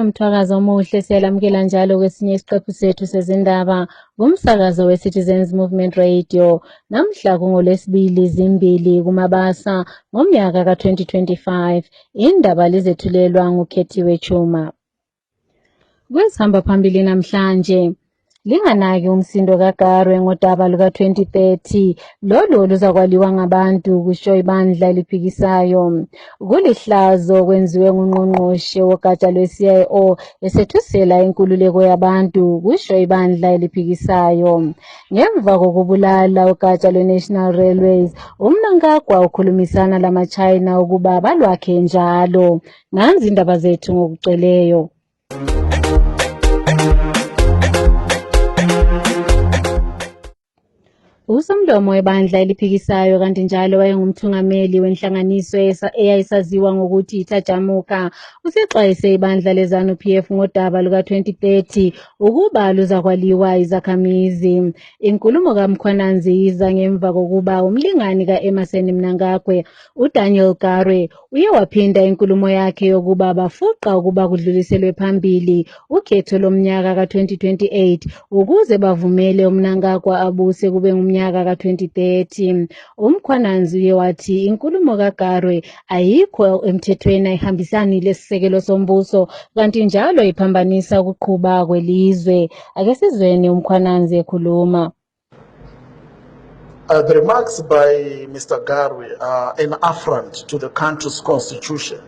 nomthwakazo omuhle siyalamukela njalo kwesinye isiqephu sethu sezindaba ngumsakazo we-Citizens Movement Radio. Namhla kungoLwesibili zimbili kuMabasa ngomnyaka ka-2025. Indaba lizethulelwa nguKhethiwe Chuma. Kwesihamba phambili namhlanje. Linganaki umsindo kaGarwe ngodaba luka-2030 lolu luzakwaliwa ngabantu kusho ibandla eliphikisayo. Kulihlazo kwenziwe ngungqongqoshe wogatsha lwe-CIO esethusela inkululeko yabantu kusho ibandla eliphikisayo. Ngemva kokubulala ugatsha lwe-National Railways, uMnangagwa ukhulumisana lama-China ukuba balwakhe njalo. Nanzi indaba zethu ngokuceleyo. Usomlomo webandla eliphikisayo kanti njalo wayengumthungameli wenhlanganiso eyayisaziwa ngokuthi iThajamuka usexwayise ibandla leZANU-PF ngodaba luka-2030 ukuba luzakwaliwa izakhamizi. Inkulumo kaMkhwananzi iza ngemva kokuba umlingani ka-Emmerson Mnangagwa uDaniel Garwe uye waphinda inkulumo yakhe yokuba bafuqa ukuba kudluliselwe phambili ukhetho lomnyaka ka-2028 ukuze bavumele uMnangagwa abuse kube ngumnyaka ka-2030. uMkhwananzi uye wathi inkulumo kaGarwe ayikho emthethweni ayihambisani lesisekelo sombuso kanti njalo iphambanisa ukuqhuba kwelizwe. Ake sizweni uMkhwananzi ekhuluma. The remarks by Mr. Garwe are an affront to the country's constitution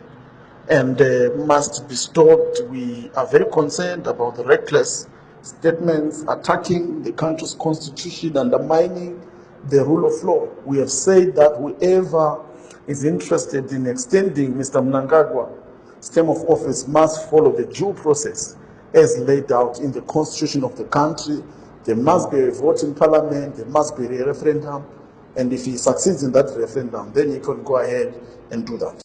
and must be stopped. We are very concerned about the reckless statements attacking the country's constitution, undermining the rule of law. We have said that whoever is interested in extending Mr. Mnangagwa's term of office must follow the due process as laid out in the constitution of the country. There must be a vote in parliament, there must be a referendum, and if he succeeds in that referendum, then he can go ahead and do that.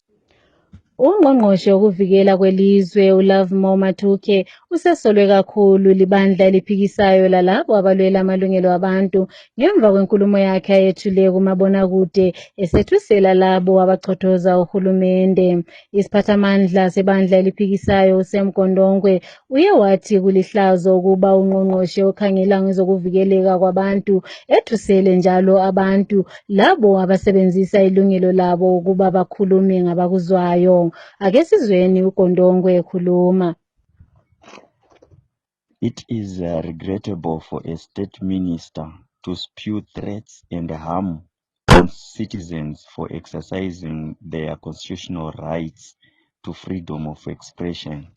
Ungqongqoshe wokuvikela kwelizwe uLovemore Mathuke usesolwe kakhulu libandla eliphikisayo lalabo abalwela amalungelo abantu ngemva kwenkulumo yakhe ayethule kumabonakude esethusela labo abachothoza uhulumende. Isiphathamandla sebandla eliphikisayo uSam Gondongwe uye wathi kulihlazo ukuba ungqongqoshe okhangela ngezokuvikeleka kwabantu ethusele njalo abantu labo abasebenzisa ilungelo labo ukuba bakhulume ngabakuzwayo. Ake sizweni uGondongwe ekhuluma. It is regrettable for a state minister to spew threats and harm on citizens for exercising their constitutional rights to freedom of expression.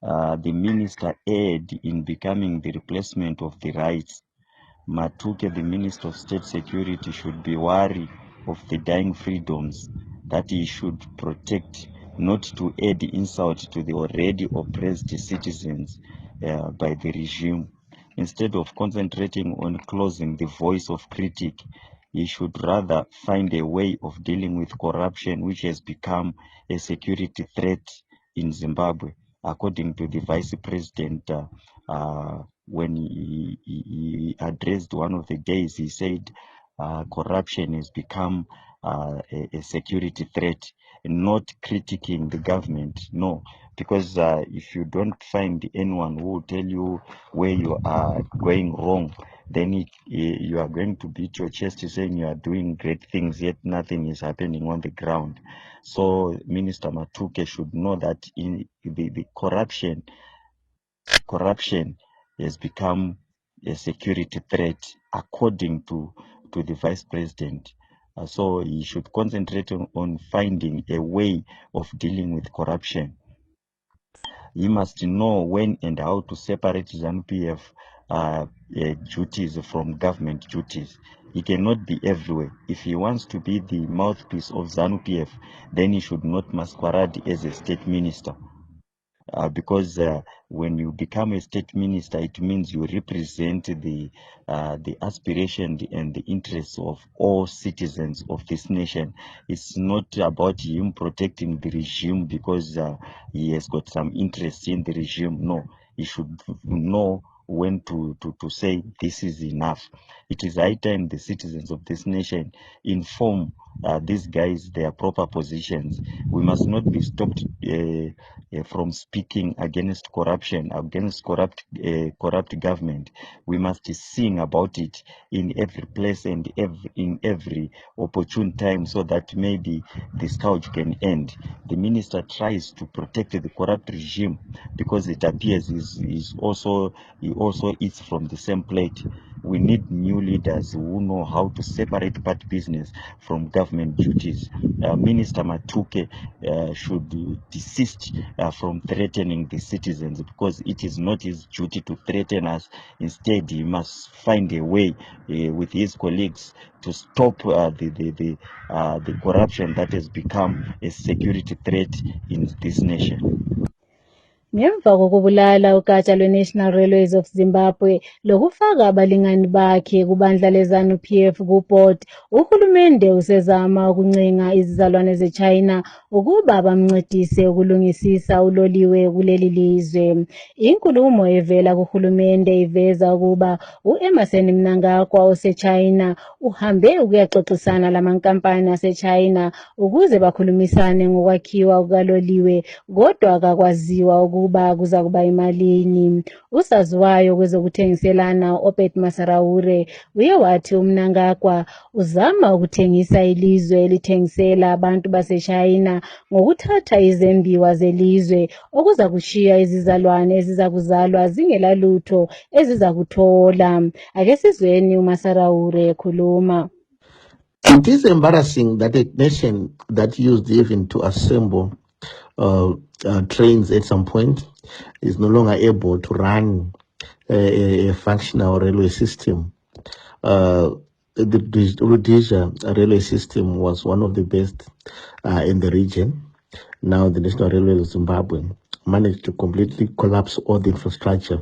The minister erred in becoming the replacement of the rights. Mathuke, the Minister of State Security, should be wary of the dying freedoms that he should protect, not to add insult to the already oppressed citizens by the regime. Instead of concentrating on closing the voice of critic, he should rather find a way of dealing with corruption, which has become a security threat in Zimbabwe. According to the Vice President, when he addressed one of the days, he said corruption has become a security threat, not critiquing the government. No, because if you don't find anyone who will tell you where you are going wrong, then you are going to beat your chest saying you are doing great things, yet nothing is happening on the ground. So Minister Mathuke should know that in the corruption has become a security threat, according to the Vice President. So he should concentrate on finding a way of dealing with corruption. He must know when and how to separate ZANU-PF duties from government duties. He cannot be everywhere. If he wants to be the mouthpiece of ZANU-PF, then he should not masquerade as a state minister. Because when you become a state minister, it means you represent the aspiration and the interests of all citizens of this nation. It's not about him protecting the regime because he has got some interest in the regime. No, he should know when to say this is enough. It is high time the citizens of this nation inform these guys their proper positions. We must not be stopped from speaking against corruption, against corrupt government. We must sing about it in every place and in every opportune time, so that maybe the scourge can end. The minister tries to protect the corrupt regime because it appears he also eats from the same plate. We need new leaders who know how to separate party business from government duties. Minister Matuke should desist from threatening the citizens, because it is not his duty to threaten us. Instead, he must find a way with his colleagues to stop the corruption that has become a security threat in this nation. Ngemva kokubulala ugatsha lwe-National Railways of Zimbabwe lokufaka abalingani bakhe kubandla le-ZANU-PF ku-board, uhulumende usezama ukuncenga izizalwane ze-China ukuba bamncedise ukulungisisa uloliwe kuleli lizwe. Inkulumo evela kuhulumende iveza ukuba u-Emmerson Mnangagwa ose-China uhambe ukuyaxoxisana lamankampani ase-China ukuze bakhulumisane ngokwakhiwa kukaloliwe, kodwa akakwaziwa ukuba kuza kuba imalini. Usaziwayo kwezokuthengiselana Obed Masaraure uye wathi uMnangagwa uzama ukuthengisa ilizwe elithengisela abantu base-China ngokuthatha izembiwa zelizwe okuza kushiya izizalwane eziza kuzalwa zingelalutho eziza kuthola. Ake sizweni uMasaraure ekhuluma. It is embarrassing that a nation that used even to assemble trains at some point is no longer able to run a functional railway system. The Rhodesia railway system was one of the best in the region. Now the National Railways of Zimbabwe managed to completely collapse all the infrastructure.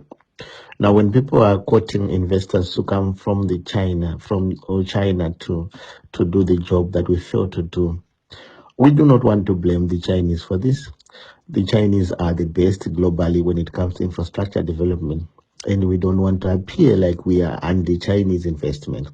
Now, when people are quoting investors to come from China to do the job that we failed to do, we do not want to blame the Chinese for this. The Chinese are the best globally when it comes to infrastructure development, and we don't want to appear like we are anti-Chinese investment.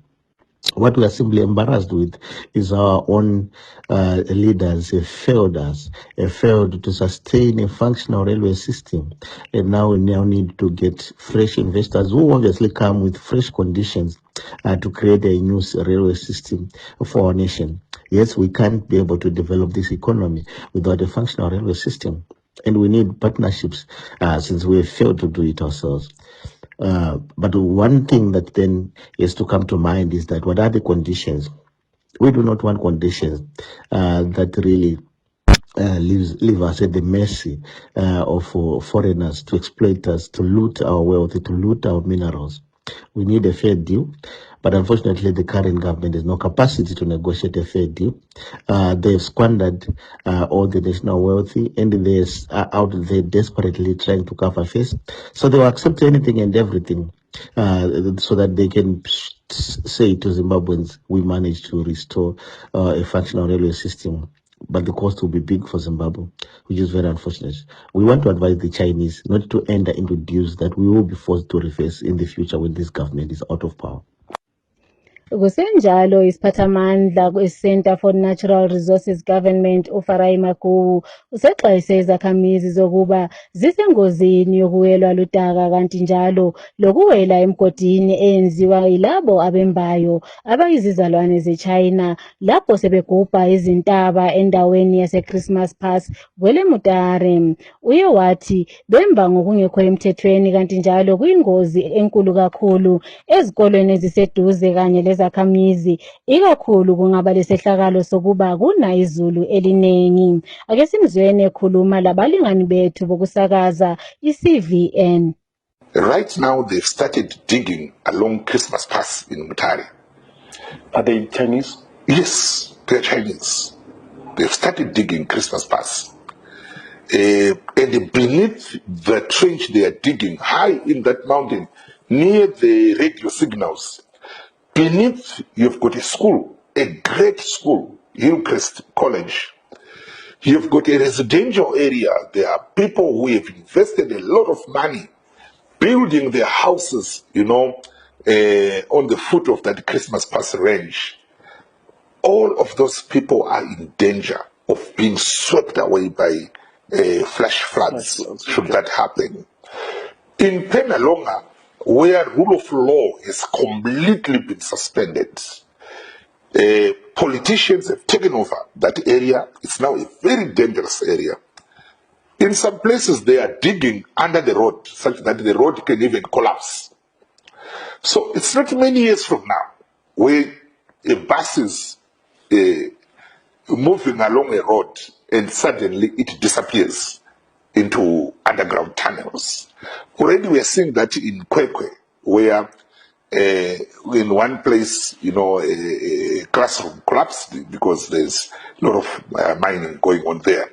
What we are simply embarrassed with is our own leaders have failed us, have failed to sustain a functional railway system. And now we need to get fresh investors who obviously come with fresh conditions to create a new railway system for our nation. Yes, we can't be able to develop this economy without a functional railway system. And we need partnerships since we have failed to do it ourselves. But one thing that then is to come to mind is that what are the conditions? We do not want conditions that really leave us at the mercy of foreigners to exploit us, to loot our wealth, to loot our minerals. We need a fair deal, but unfortunately the current government has no capacity to negotiate a fair deal. They've squandered all the national wealth, and they're out there desperately trying to cover face. So they will accept anything and everything so that they can say to Zimbabweans, we managed to restore a functional railway system. But the cost will be big for Zimbabwe, which is very unfortunate. We want to advise the Chinese not to enter into deals that we will be forced to reverse in the future when this government is out of power. Kusenjalo isiphathamandla kwe-Center for Natural Resources Government uFarai Maguwu usexwayise izakhamizi zokuba zisengozini yokuwelwa ludaka, kanti njalo lokuwela emgodini eyenziwa yilabo abembayo abayizizalwane ze-China lapho sebegubha izintaba endaweni yase-Christmas Pass Gwele-Mutare. Uye wathi bemba ngokungekho emthethweni, kanti njalo kuyingozi enkulu kakhulu ezikolweni eziseduze kanye lezakhamizi, ikakhulu kungaba lesehlakalo sokuba kuna izulu eliningi. Ake simzweni ekhuluma labalingani bethu bokusakaza i-CVN. Right now, they've started digging along Christmas Pass in Mutare. Are they Chinese? Yes, they're Chinese. They've started digging Christmas Pass. And beneath the trench they are digging, high in that mountain, near the radio signals, beneath you've got a school, a great school, Hillcrest College. You've got a residential area. There are people who have invested a lot of money building their houses, on the foot of that Christmas Pass range. all of those people are in danger of being swept away by flash floods, should that happen. In Penalonga, where rule of law has completely been suspended, politicians have taken over that area. It's now a very dangerous area. In some places, they are digging under the road, such that the road can even collapse. So it's not many years from now where a bus is moving along a road and suddenly it disappears into underground tunnels. Already we are seeing that in Kwekwe, where in one place, a classroom collapsed because there's a lot of mining going on there.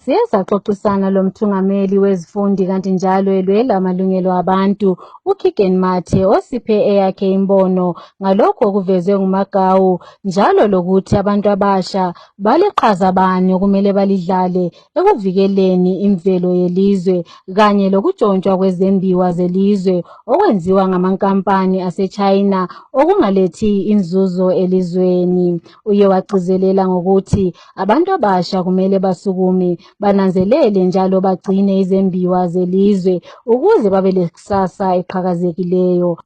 Siyaxoxisana lo mthungameli wezifundi kanti njalo elwela amalungelo abantu uKigen Mathe osiphe eyakhe imbono ngalokho okuvezwe nguMagawu njalo lokuthi abantu abasha baliqhaza bani okumele balidlale ekuvikeleni imvelo yelizwe kanye lokutshontshwa kwezembiwa zelizwe okwenziwa ngamankampani aseChina okungalethi inzuzo elizweni. Uye wagcizelela ngokuthi abantu abasha kumele basukume bananzelele njalo bagcine izembiwa zelizwe ukuze babe lekusasa eqhakazekileyo.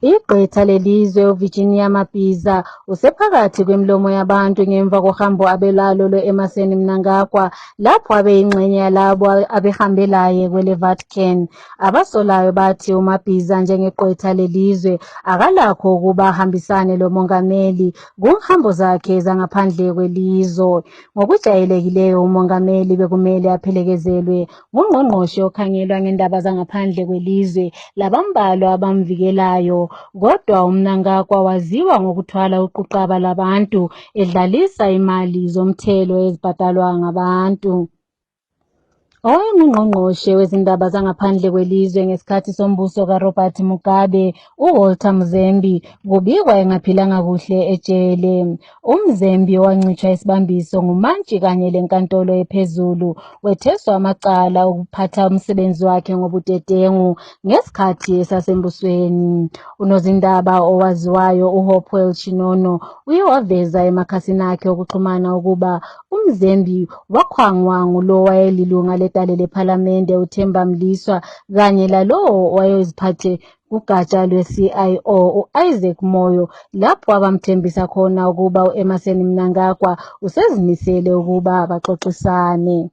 Igqwetha lelizwe uVirginia Mabhiza usephakathi kwemilomo yabantu ngemva kohambo abelalo lwe-Emmerson Mnangagwa lapho abeyingxenye yalabo abehambelaye kwele Vatican. Abasolayo bathi uMabhiza njengegqwetha lelizwe akalakho ukuba ahambisane lo mongameli kuhambo zakhe zangaphandle kwelizwe. Ngokujayelekileyo umongameli bekumele aphelekezelwe ngungqongqoshe okhangelwa ngendaba zangaphandle kwelizwe labambalwa abamvikelayo. Kodwa uMnangagwa waziwa ngokuthwala uquqaba labantu edlalisa imali zomthelo ezibhadalwa ngabantu. Owayengungqongqoshe wezindaba zangaphandle kwelizwe ngesikhathi sombuso kaRobert Mugabe, uWalter Mzembi, kubikwa engaphilanga kuhle ejele. UMzembi owancitshwa isibambiso ngumantshi kanye lenkantolo ephezulu wetheswa amacala okuphatha umsebenzi wakhe ngobudedengu ngesikhathi esasembusweni. Unozindaba owaziwayo uHopewell Chinono uye waveza emakhasini akhe okuxhumana ukuba uMzembi wakhwangwa ngulo wayelilunga letale lephalamende uThemba Mliswa kanye lalowo wayeziphathe kugatsha lwe-CIO u-Isaac Moyo lapho abamthembisa khona ukuba u-Emmerson Mnangagwa usezimisele ukuba baxoxisane.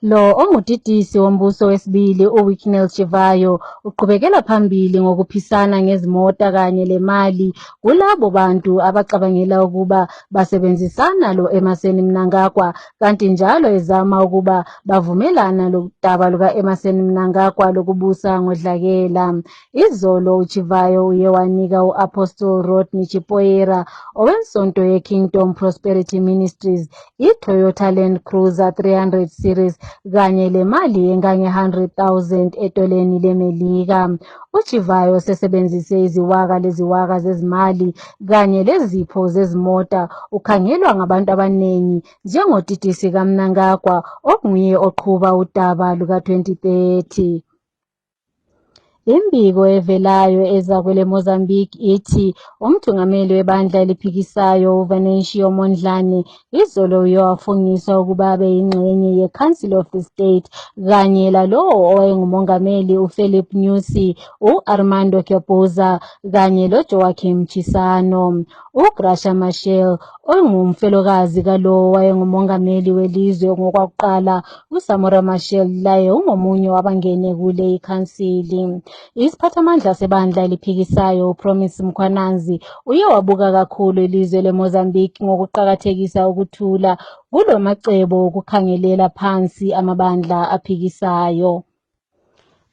Lo ongudidisi wombuso wesibili uWicknell Chivayo uqhubekela phambili ngokuphisana ngezimota kanye lemali kulabo bantu abacabangela ukuba basebenzisana lo Emmerson Mnangagwa kanti njalo ezama ukuba bavumelana lodaba luka-Emmerson Mnangagwa lokubusa ngodlakela. Izolo uChivayo uye wanika u-Apostle Rodney Chipoera owensonto ye-Kingdom Prosperity Ministries i-Toyota Land Cruiser 300 series kanye lemali engange-100,000 etoleni leMelika. uChivayo sesebenzise iziwaka zezimali kanye lezipho zezimota ukhangelwa ngabantu abaningi njengodidisi kaMnangagwa onguye oqhuba udaba luka-2030. Imbiko evelayo eza kwele Mozambique ithi umthungameli webandla eliphikisayo uVenancio Mondlane izolo uye wafungiswa ukuba abe yingxenye ye-Council of the State kanye lalowo owayengumongameli uPhilip Nyusi, u-Armando Guebuza kanye loJoaquim Chissano. uGraça Machel ongumfelokazi kalowo wayengumongameli welizwe ngokwakuqala uSamora Machel laye ungomunye wabangene kule ikhansili. Isiphathamandla sebandla eliphikisayo uPromise Mkhwananzi uye wabuka kakhulu ilizwe leMozambique ngokuqakathekisa ukuthula kulo macebo okukhangelela phansi amabandla aphikisayo.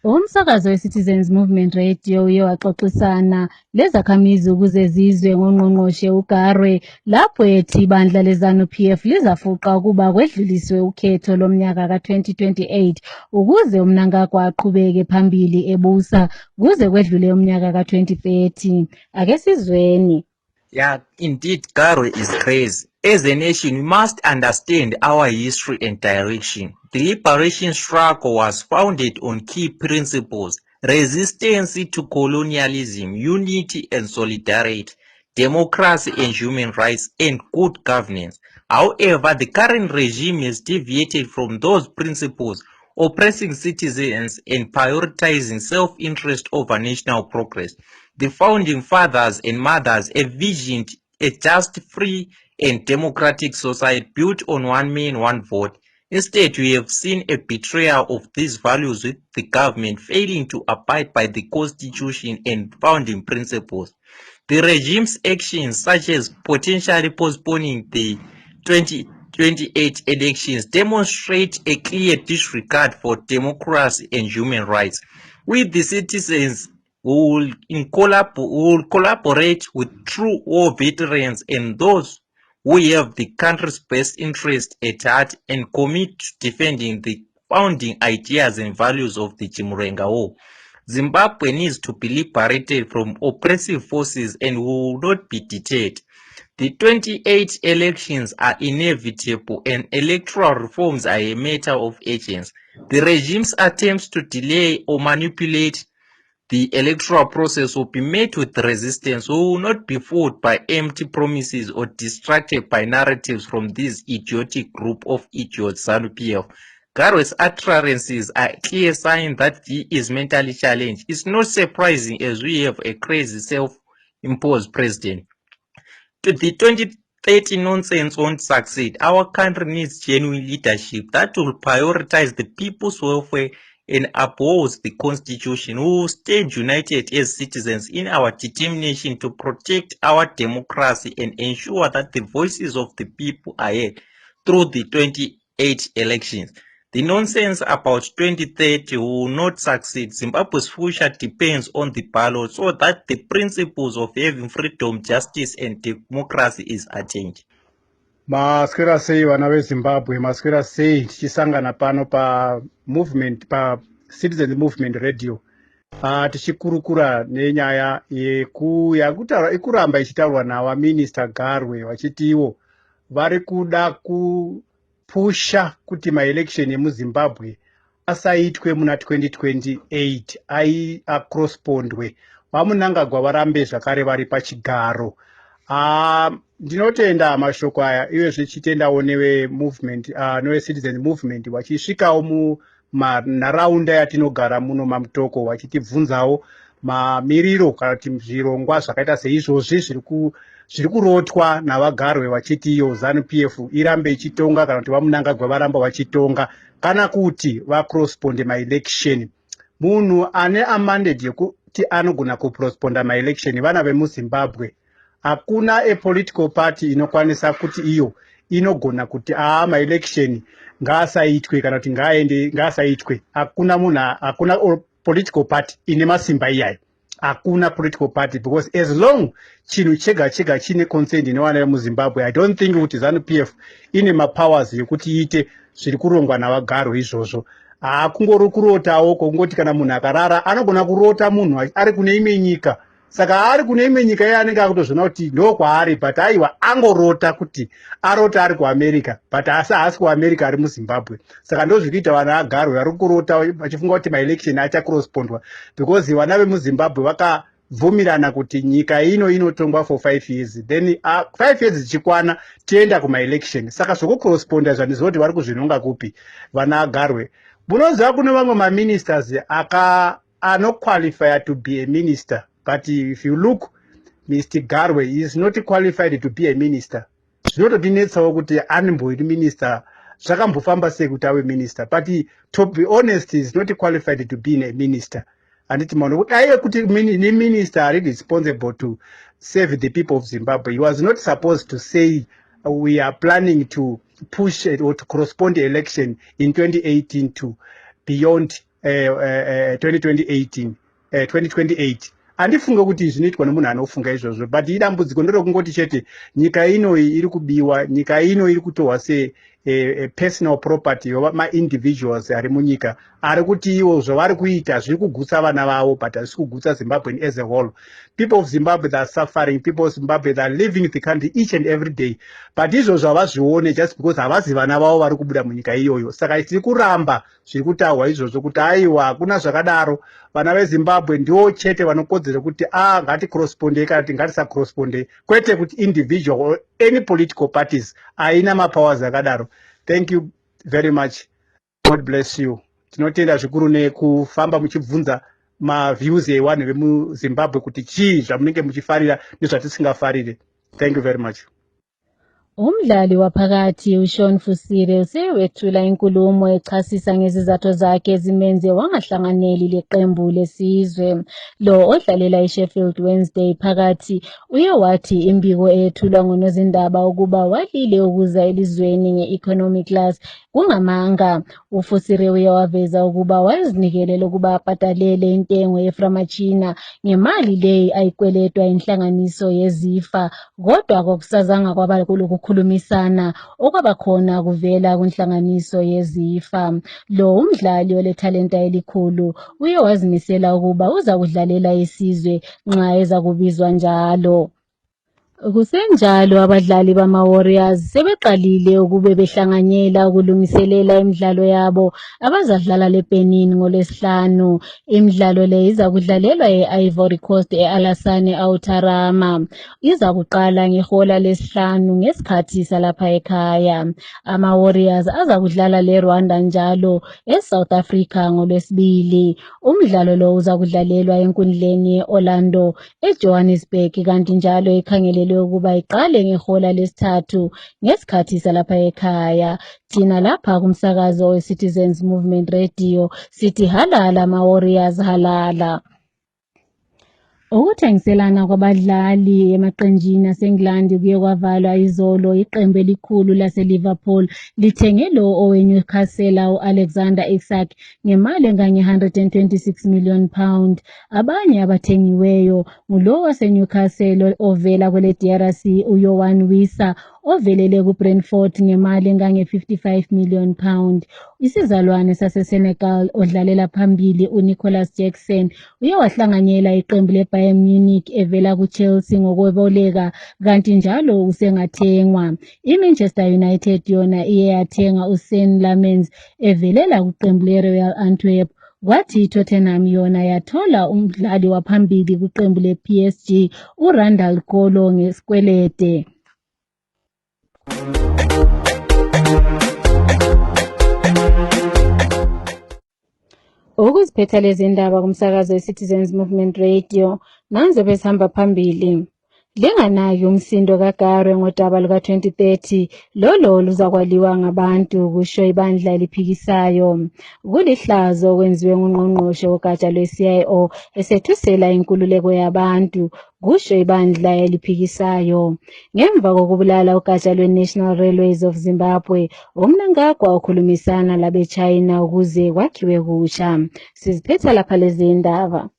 Umsakazo we-Citizens Movement Radio uye waxoxisana lezakhamizi ukuze zizwe ngongqongqoshe uGarwe lapho ethi ibandla leZANU-PF lizafuqa ukuba kwedluliswe ukhetho lomnyaka ka-2028 ukuze uMnangagwa aqhubeke phambili ebusa kuze kwedlule umnyaka ka-2030. Ake sizweni. Yeah, indeed, Garwe is crazy. As a nation, we must understand our history and direction. The liberation struggle was founded on key principles: resistance to colonialism, unity and solidarity. democracy and human rights, and good governance. However, the current regime has deviated from those principles, oppressing citizens and prioritizing self-interest over national progress. The founding fathers and mothers envisioned a just, free, and democratic society built on one man, one vote. Instead, we have seen a betrayal of these values, with the government failing to abide by the Constitution and founding principles. The regime's actions, such as potentially postponing the 2028 elections, demonstrate a clear disregard for democracy and human rights. With the citizens who will collaborate with true war veterans and those who have the country's best interest at heart and commit to defending the founding ideas and values of the Chimurenga War. Zimbabwe needs to be liberated from oppressive forces and will not be deterred. The 28 elections are inevitable and electoral reforms are a matter of urgency. The regime's attempts to delay or manipulate the electoral process will be met with resistance, who will not be fooled by empty promises or distracted by narratives from this idiotic group of idiots, ZANU-PF. Garwe's utterances are a clear sign that he is mentally challenged. It's not surprising, as we have a crazy self-imposed president. The 2030 nonsense won't succeed. Our country needs genuine leadership that will prioritize the people's welfare and uphold the Constitution. We will stand united as citizens in our determination to protect our democracy and ensure that the voices of the people are heard through the 28 elections. The nonsense about 2030 will not succeed. Zimbabwe's future depends on the ballot, so that the principles of having freedom, justice, and democracy is attained. Maswera sei vana veZimbabwe, maswera sei tichisangana pano pa movement, pa Citizen Movement Radio, tichikurukura nenyaya yekuramba ichitaurwa navaminista Garwe vachiti ivo vari kuda kupusha kuti maelection emuZimbabwe asaitwe muna 2028 acrosspondwe, vamunangagwa varambe zvakare vari pachigaro. Ndinotenda mashoko aya, iwe zvichitendawo newe movement, newe Citizen Movement vachisvikawo mumanharaunda yatinogara muno mamutoko, vachitibvunzawo mamiriro kana kuti zvirongwa zvakaita seizvozvi zviri kurotwa navagarwe vachiti iyo ZANU-PF irambe ichitonga kana kuti vamunangagwa varamba vachitonga kana kuti vacrossponde maelection. Munhu ane amandate yekuti anogona kuprosponda maelection vana vemuZimbabwe. Hakuna a political party inokwanisa kuti iyo inogona kuti maelection ngaasaitwe kana kuti ngaasaitwe. Hakuna munhu, hakuna political party ine masimba iyayi. Hakuna political party, because as long chinhu chega chega chine concern inevana vemuZimbabwe, I don't think kuti ZANU-PF ine mapowers yekuti iite zviri kurongwa navagarwe izvozvo. Kungori kurotawo kungoti kana munhu akarara anogona kurota munhu ari kune imwe nyika. Saka ari kune imwe nyika iye anenge akutozvona kuti ndo kwaari, but aiwa angorota kuti arota ari kuAmerica, but haasi kuAmerica ari muZimbabwe. Saka ndozvikuita vana vagarwe vari kurota vachifunga kuti maelection achacrosspondwa, because vana vemuZimbabwe vakabvumirana kuti nyika ino inotongwa for 5 years, then 5 years zichikwana tienda kumaelection. Saka zvokucrossponda zvandizoti vari kuzvinonga kupi vana vagarwe. Munoziva kune vamwe maministers anoqualify to be a minister. But if you look, Mr. Garwe is not qualified to be a minister. Zvinotodinetsawo kuti anomboiri minister, zvakambofamba sei kuti ave minister. But to be honest, he is not qualified to be a minister. Anditi mano kuti aiye kuti ni minister are responsible to save the people of Zimbabwe. He was not supposed to say we are planning to push it or to correspond the election in 2018 to beyond 2028. Andifunga kuti zvinoitwa nemunhu anofunga izvozvo, but idambudziko nderokungoti chete nyika ino iri kubiwa, nyika ino iri kutorwa se personal property yoma individuals ari munyika. ari kuti iwo zvavari kuita zviri kugutsa vana vavo but hazvisi kugutsa Zimbabwe as a whole. People of Zimbabwe that are suffering, people of Zimbabwe that are living the country each and every day, but izvozvo havazvione just because havazi vana vavo vari kubuda munyika iyoyo. Saka tiri kuramba zviri kutaurwa izvozvo kuti aiwa hakuna zvakadaro, vana veZimbabwe ndivo chete vanokodzera kuti ngati corresponde kana kuti ngatisa corresponde, kwete kuti individual or any political parties aina mapowers akadaro. Thank you very much. God bless you. Tinotenda zvikuru nekufamba muchibvunza maviews evanhu vemuZimbabwe kuti chii zvamunenge muchifarira nezvatisingafarire. Thank you very much. Umdlali waphakathi uShaun Fusire usewethula inkulumo echasisa ngezizathu zakhe ezimenze wangahlanganeli leqembu lesizwe. Lo odlalela iSheffield Wednesday phakathi uye wathi imbiko ethulwa ngonozindaba ukuba walile ukuza elizweni nge-economy class kungamanga. UFusire uye waveza ukuba wayezinikelela ukuba abhatalele intengo yeframachina ngemali leyi ayikweletwa inhlanganiso yeZIFA, kodwa kwakusazanga kwaba ukukhulumisana okwabakhona kuvela kwinhlanganiso yeZIFA. Lo umdlali olethalenta elikhulu uye wazimisela ukuba uza kudlalela isizwe nxa eza kubizwa njalo. Kusenjalo abadlali bama-Warriors sebeqalile ukube behlanganyela ukulungiselela imidlalo yabo abazadlala leBenin ngoLwesihlanu. Imidlalo le iza kudlalelwa e-Ivory Coast e-Alassane Ouattara. Iza kuqala ngehola lesihlanu ngesikhathi salapha ekhaya. Ama-Warriors aza kudlala leRwanda njalo eSouth Africa ngoLwesibili. Umdlalo lo uza kudlalelwa enkundleni ye-Orlando eJohannesburg kanti njalo ikhangelelwe ukuba iqale ngehola lesithathu ngesikhathi salapha ekhaya. Thina lapha kumsakazo we-Citizens Movement Radio sithi halala ama-Warriors halala. Ukuthengiselana kwabadlali emaqenjini aseNgilandi kuye kwavalwa izolo. Iqembu elikhulu laseLiverpool lithenge lo oweNewcastle uAlexander Isak ngemali engange-£126 million. Abanye abathengiweyo ngulo waseNewcastle ovela kwele DRC uYohan Wissa ovelele kuBrentford ngemali engange-£55 million. Isizalwane saseSenegal odlalela phambili uNicholas Jackson uye wahlanganyela iqembu leBayern Munich evela kuChelsea ngokweboleka kanti njalo usengathengwa. iManchester United yona iye yathenga uSean Lamens evelela kuqembu leRoyal Antwerp, kwathi iTottenham yona yathola umdlali waphambili kuqembu lePSG uRandal Kolo ngesikwelede. Ukuziphetha lezi ndaba kumsakazo we-Citizens Movement Radio, nanzo besihamba phambili. Linganaki umsindo kaGarwe ngodaba luka-2030, lolo luzakwaliwa ngabantu, kusho ibandla eliphikisayo. Kulihlazo okwenziwe ngungqongqoshe wogatsha lwe-CIO esethusela inkululeko yabantu, kusho ibandla eliphikisayo. Ngemva kokubulala ugatsha lwe-National Railways of Zimbabwe, uMnangagwa ukhulumisana labe-China ukuze kwakhiwe kusha. Siziphetha lapha lezi ndaba.